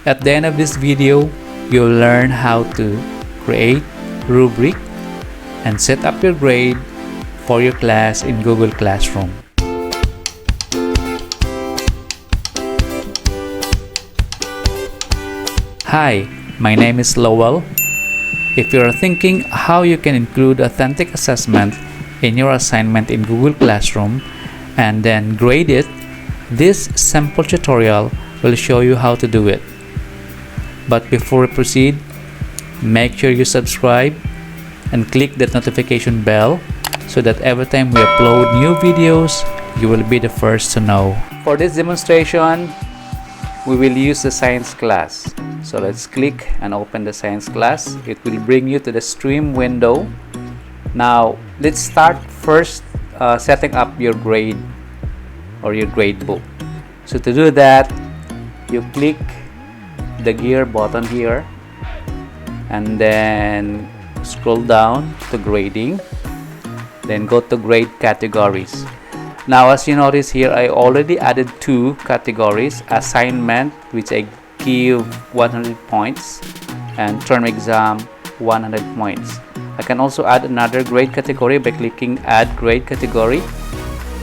At the end of this video, you'll learn how to create rubric and set up your grade for your class in Google Classroom. Hi, my name is Lowell. If you are thinking how you can include authentic assessment in your assignment in Google Classroom and then grade it, this simple tutorial will show you how to do it. But before we proceed, make sure you subscribe and click that notification bell so that every time we upload new videos, you will be the first to know. For this demonstration, we will use the science class. So let's click and open the science class. It will bring you to the stream window. Now let's start first setting up your grade or your gradebook. So to do that, you click the gear button here and then scroll down to grading, then go to grade categories. Now as you notice here, I already added two categories: assignment, which I give 100 points, and term exam 100 points. I can also add another grade category by clicking add grade category,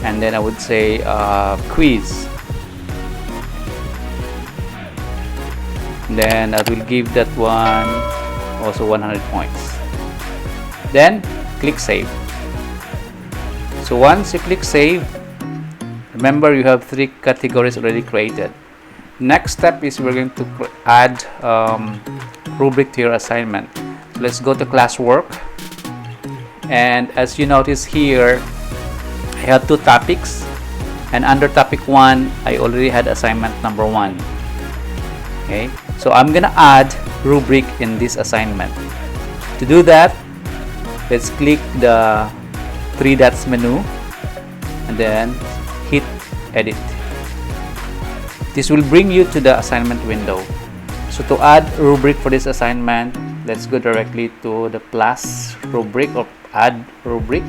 and then I would say quiz. Then I will give that one also 100 points. Then click save. So once you click save, remember you have three categories already created. Next step is we're going to add rubric to your assignment. So let's go to classwork, and as you notice here, I have two topics, and under topic 1 I already had assignment number 1. Okay, so I'm gonna add rubric in this assignment. To do that, let's click the three dots menu and then hit edit. This will bring you to the assignment window. So to add rubric for this assignment, let's go directly to the plus rubric or add rubric.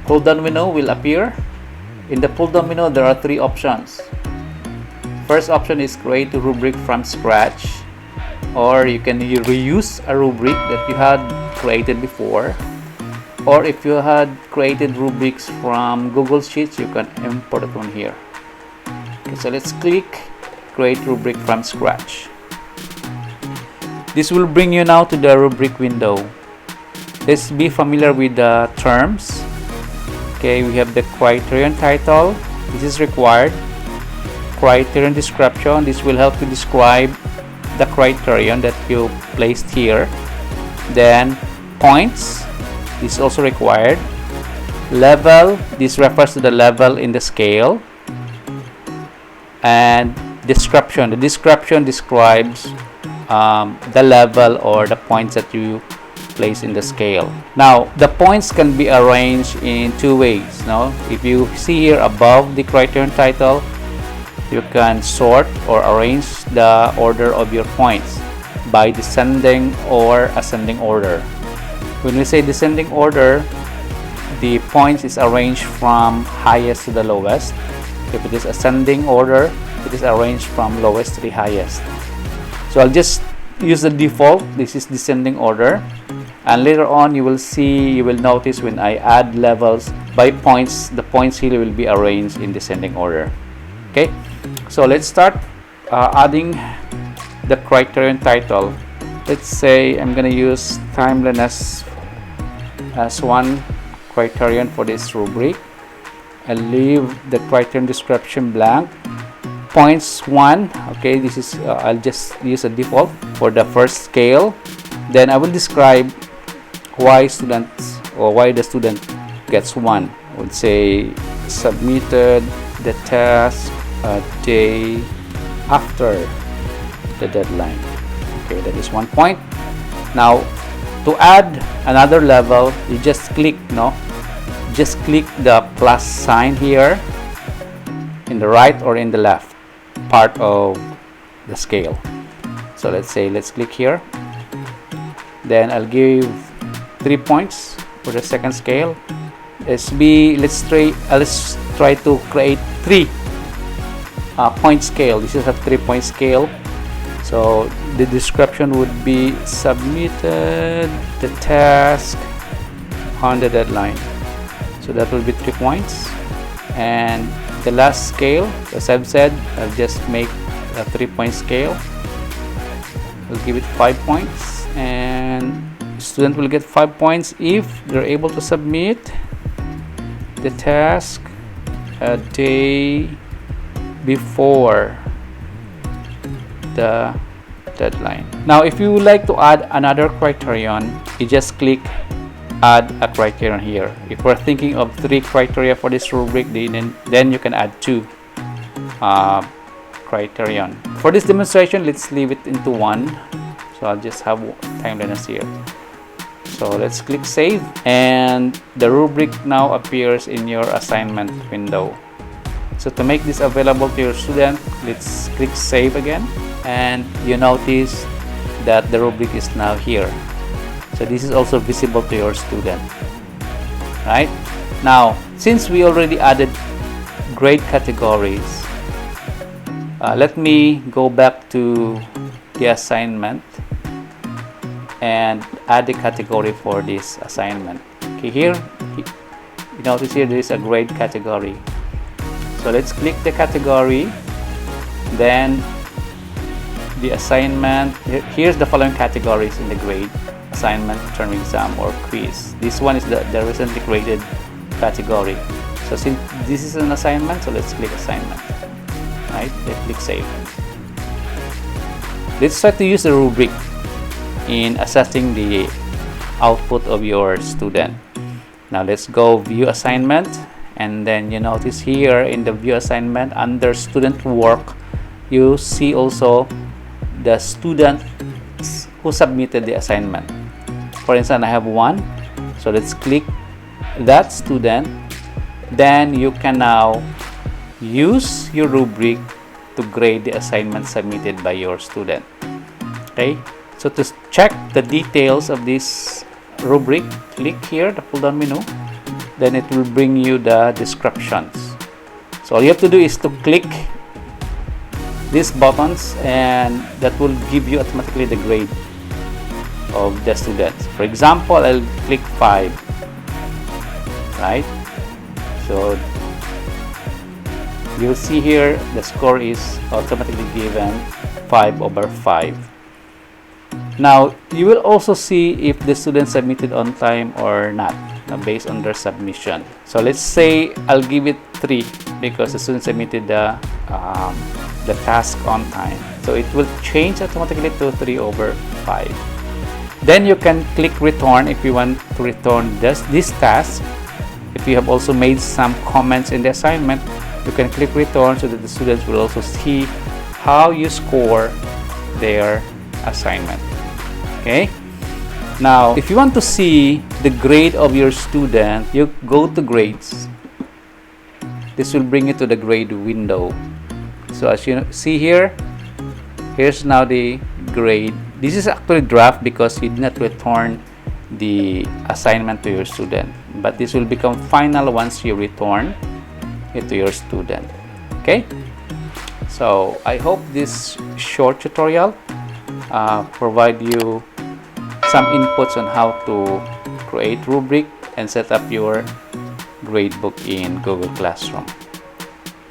Pull down menu will appear. In the pull down menu, there are three options. First option is create a rubric from scratch, or you can reuse a rubric that you had created before, or if you had created rubrics from Google Sheets, you can import it from here. Okay, so let's click create rubric from scratch. This will bring you now to the rubric window. Let's be familiar with the terms. Okay, we have the criterion title. This is required. Criterion description. This will help you describe the criterion that you placed here. Then points. This is also required. Level, this refers to the level in the scale. And description, the description describes the level or the points that you place in the scale. Now the points can be arranged in two ways. Now if you see here above the criterion title, you can sort or arrange the order of your points by descending or ascending order. When we say descending order, the points is arranged from highest to the lowest. If it is ascending order, it is arranged from lowest to the highest. So I'll just use the default. This is descending order, and later on you will notice when I add levels by points, the points here will be arranged in descending order. Okay, so let's start adding the criterion title. Let's say I'm gonna use timeliness as one criterion for this rubric. I'll leave the criterion description blank. Points 1. Okay, this is I'll just use a default for the first scale. Then I will describe why students or why the student gets 1. I would say submitted the task a day after the deadline. Okay, that is 1 point. Now to add another level, you just click the plus sign here in the right or in the left part of the scale. So let's click here, then I'll give 3 points for the second scale. Let's try to create 3 point scale. This is a 3-point scale. So the description would be submitted the task on the deadline. So that will be 3 points. And the last scale, as I've said, I'll just make a 3-point scale. We'll give it 5 points, and student will get 5 points if they're able to submit the task a day before the deadline. Now, if you would like to add another criterion, you just click add a criterion here. If we're thinking of 3 criteria for this rubric, then you can add 2 criterion. For this demonstration, let's leave it into 1. So I'll just have timeliness here. So let's click save, and the rubric now appears in your assignment window. So to make this available to your student, let's click save again, and you notice that the rubric is now here. So this is also visible to your student, right? Now, since we already added grade categories, let me go back to the assignment and add the category for this assignment. Okay, here you notice here there is a grade category. So let's click the category, then the assignment. Here's the following categories in the grade: assignment, term exam, or quiz. This one is the recently graded category. So since this is an assignment, so let's click assignment, right? Let's click save. Let's try to use the rubric in assessing the output of your student. Now let's go view assignment, and then you notice here in the view assignment under student work, you see also the student who submitted the assignment. For instance, I have 1, so let's click that student. Then you can now use your rubric to grade the assignment submitted by your student. Okay, so to check the details of this rubric, click here the pull down menu, then it will bring you the descriptions. So all you have to do is to click these buttons, and that will give you automatically the grade of the students. For example, I'll click 5, right? So you'll see here the score is automatically given 5/5. Now you will also see if the student submitted on time or not, based on their submission. So let's say I'll give it 3 because the student submitted the task on time. So it will change automatically to 3/5. Then you can click return if you want to return this task. If you have also made some comments in the assignment, you can click return so that the students will also see how you score their assignment. Okay, now if you want to see the grade of your student, you go to grades. This will bring you to the grade window. So as you see here, here's now the grade. This is actually draft because you did not return the assignment to your student, but this will become final once you return it to your student. Okay, so I hope this short tutorial provide you some inputs on how to create rubric and set up your gradebook in Google Classroom.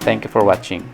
Thank you for watching.